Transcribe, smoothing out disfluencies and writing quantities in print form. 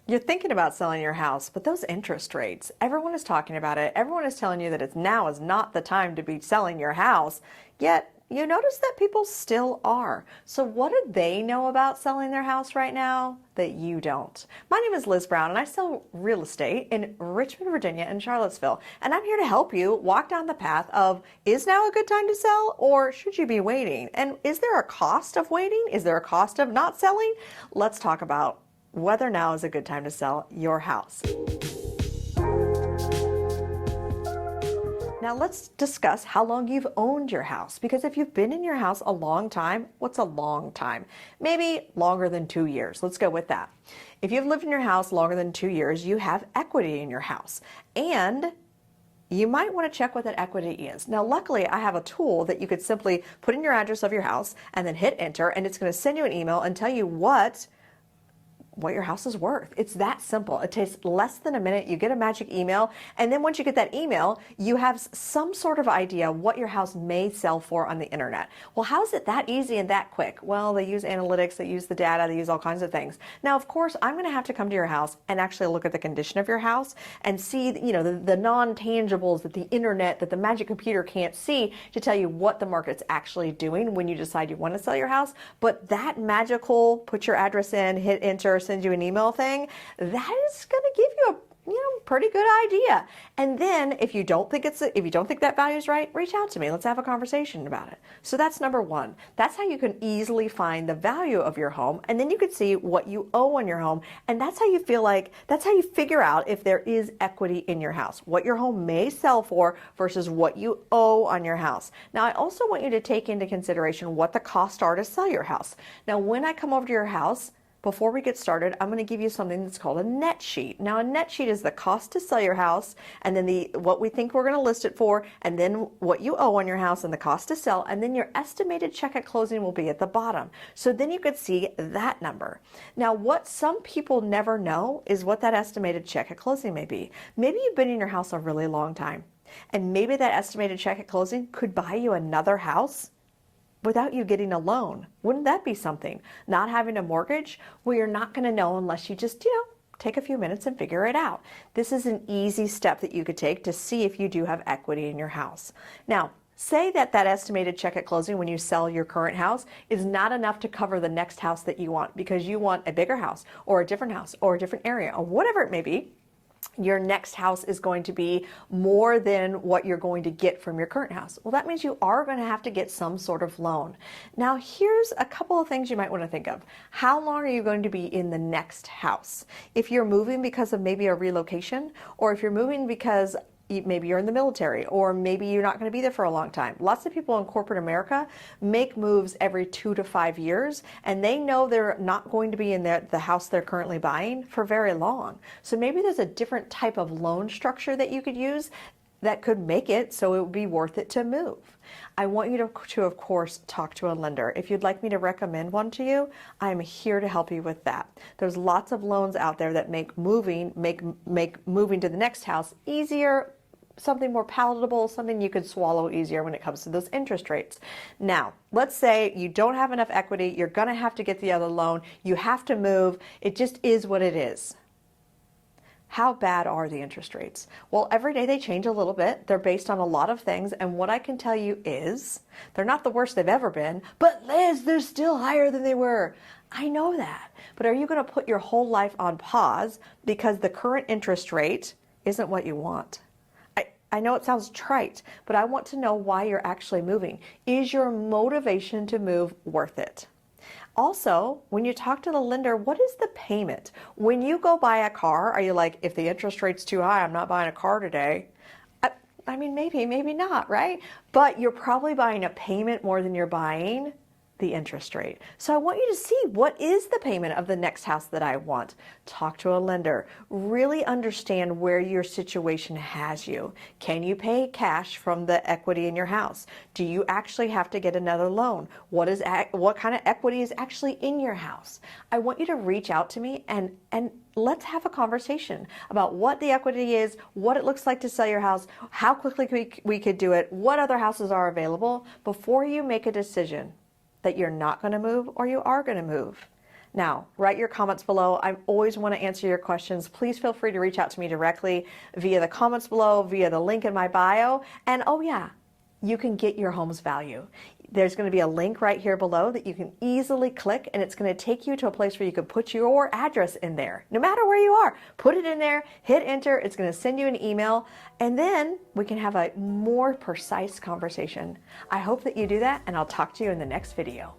You're thinking about selling your house, but those interest rates, everyone is talking about it. Everyone is telling you that now is not the time to be selling your house. Yet you notice that people still are. So what do they know about selling their house right now that you don't? My name is Liz Brown and I sell real estate in Richmond, Virginia and Charlottesville. And I'm here to help you walk down the path of, is now a good time to sell or should you be waiting? And is there a cost of waiting? Is there a cost of not selling? Let's talk about whether now is a good time to sell your house. Now let's discuss how long you've owned your house, because if you've been in your house a long time, what's a long time? Maybe longer than 2 years. Let's go with that. If you've lived in your house longer than 2 years, you have equity in your house, and you might want to check what that equity is. Now, luckily, I have a tool that you could simply put in your address of your house and then hit enter, and it's going to send you an email and tell you what your house is worth. It's that simple. It takes less than a minute. You get a magic email, and then once you get that email, you have some sort of idea what your house may sell for on the internet. Well, how is it that easy and that quick? Well, they use analytics, they use the data, they use all kinds of things. Now, of course, I'm going to have to come to your house and actually look at the condition of your house and see, the non-tangibles that the internet, that the magic computer can't see to tell you what the market's actually doing when you decide you want to sell your house. But that magical, put your address in, hit enter, send you an email thing, that is going to give you a pretty good idea. And then if you don't think that value is right, reach out to me. Let's have a conversation about it. So that's number one. That's how you can easily find the value of your home, and then you can see what you owe on your home, and that's how you figure out if there is equity in your house, what your home may sell for versus what you owe on your house. Now, I also want you to take into consideration what the costs are to sell your house. Now, when I come over to your house, before we get started, I'm going to give you something that's called a net sheet. Now, a net sheet is the cost to sell your house, and then what we think we're going to list it for, and then what you owe on your house and the cost to sell, and then your estimated check at closing will be at the bottom. So then you could see that number. Now, what some people never know is what that estimated check at closing may be. Maybe you've been in your house a really long time, and maybe that estimated check at closing could buy you another house without you getting a loan. Wouldn't that be something? Not having a mortgage? Well, you're not going to know unless you just, take a few minutes and figure it out. This is an easy step that you could take to see if you do have equity in your house. Now, say that estimated check at closing when you sell your current house is not enough to cover the next house that you want, because you want a bigger house or a different house or a different area or whatever it may be. Your next house is going to be more than what you're going to get from your current house. Well, that means you are going to have to get some sort of loan. Now, here's a couple of things you might want to think of. How long are you going to be in the next house? If you're moving because of maybe a relocation, or if you're moving because maybe you're in the military, or maybe you're not going to be there for a long time. Lots of people in corporate America make moves every 2 to 5 years, and they know they're not going to be in the house they're currently buying for very long. So maybe there's a different type of loan structure that you could use that could make it so it would be worth it to move. I want you to of course, talk to a lender. If you'd like me to recommend one to you, I'm here to help you with that. There's lots of loans out there that make moving to the next house easier, something more palatable, something you could swallow easier when it comes to those interest rates. Now, let's say you don't have enough equity, you're going to have to get the other loan, you have to move, it just is what it is. How bad are the interest rates? Well, every day they change a little bit. They're based on a lot of things, and what I can tell you is they're not the worst they've ever been, but Liz, they're still higher than they were. I know that, but are you going to put your whole life on pause because the current interest rate isn't what you want? I know it sounds trite, but I want to know why you're actually moving. Is your motivation to move worth it? Also, when you talk to the lender, what is the payment? When you go buy a car, are you like, if the interest rate's too high, I'm not buying a car today? I mean, maybe not, right? But you're probably buying a payment more than you're buying the interest rate. So I want you to see, what is the payment of the next house that I want? Talk to a lender. Really understand where your situation has you. Can you pay cash from the equity in your house? Do you actually have to get another loan? What kind of equity is actually in your house? I want you to reach out to me and let's have a conversation about what the equity is, what it looks like to sell your house, how quickly we could do it, what other houses are available before you make a decision that you're not going to move or you are going to move. Now, write your comments below. I always want to answer your questions. Please feel free to reach out to me directly via the comments below, via the link in my bio. And oh yeah, you can get your home's value. There's going to be a link right here below that you can easily click, and it's going to take you to a place where you can put your address in there. No matter where you are, put it in there, hit enter. It's going to send you an email, and then we can have a more precise conversation. I hope that you do that, and I'll talk to you in the next video.